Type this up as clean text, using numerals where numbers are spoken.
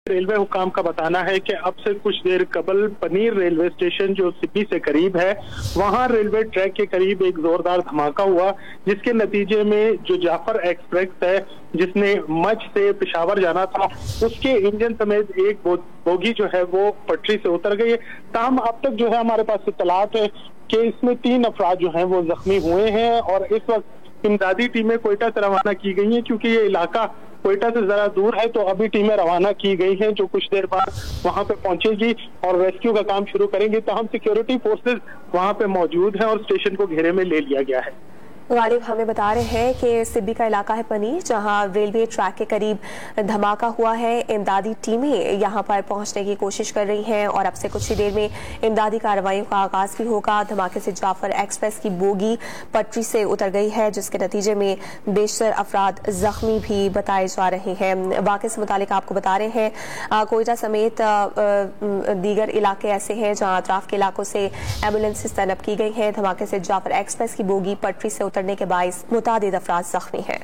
Railway हुकाम का बताना है कि अब से कुछ देर कबल पनीर रेलवे स्टेशन जो सिब्बी से करीब है, वहां रेलवे ट्रैक के करीब एक जोरदार धमाका हुआ, जिसके नतीजे में जो जाफर एक्सप्रेस है जिसने मच से पेशावर जाना था, उसके इंजन समेत एक बोगी जो है वो पटरी से उतर गई है। ताहम अब तक जो है हमारे पास इत्तलात है कि इसमें 3 अफराद जो हैं वो जख्मी हुए हैं और इस वक्त इमदादी टीमें कोयटा से रवाना की गई हैं, क्योंकि ये इलाका कोयटा से जरा दूर है। तो अभी टीमें रवाना की गई हैं जो कुछ देर बाद वहां पे पहुंचेगी और रेस्क्यू का काम शुरू करेंगी। तमाम सिक्योरिटी फोर्सेस वहां पे मौजूद हैं और स्टेशन को घेरे में ले लिया गया है। गालिब हमें बता रहे हैं कि सिब्बी का इलाका है पनीर, जहां रेलवे ट्रैक के करीब धमाका हुआ है। इमदादी टीमें यहां पर पहुंचने की कोशिश कर रही हैं और अब से कुछ ही देर में इमदादी कार्रवाइयों का आगाज भी होगा। धमाके से जाफर एक्सप्रेस की बोगी पटरी से उतर गई है, जिसके नतीजे में बेशतर अफराद जख्मी भी बताए जा रहे हैं। वाक़े से मुतालिक आपको बता रहे हैं कोयटा समेत दीगर इलाके ऐसे हैं जहाँ अतराफ के इलाकों से एम्बुलेंसेज तैनात की गई हैं। धमाके से जाफर एक्सप्रेस की बोगी पटरी से उतरने के बाइस मुतादिद अफराद जख्मी हैं।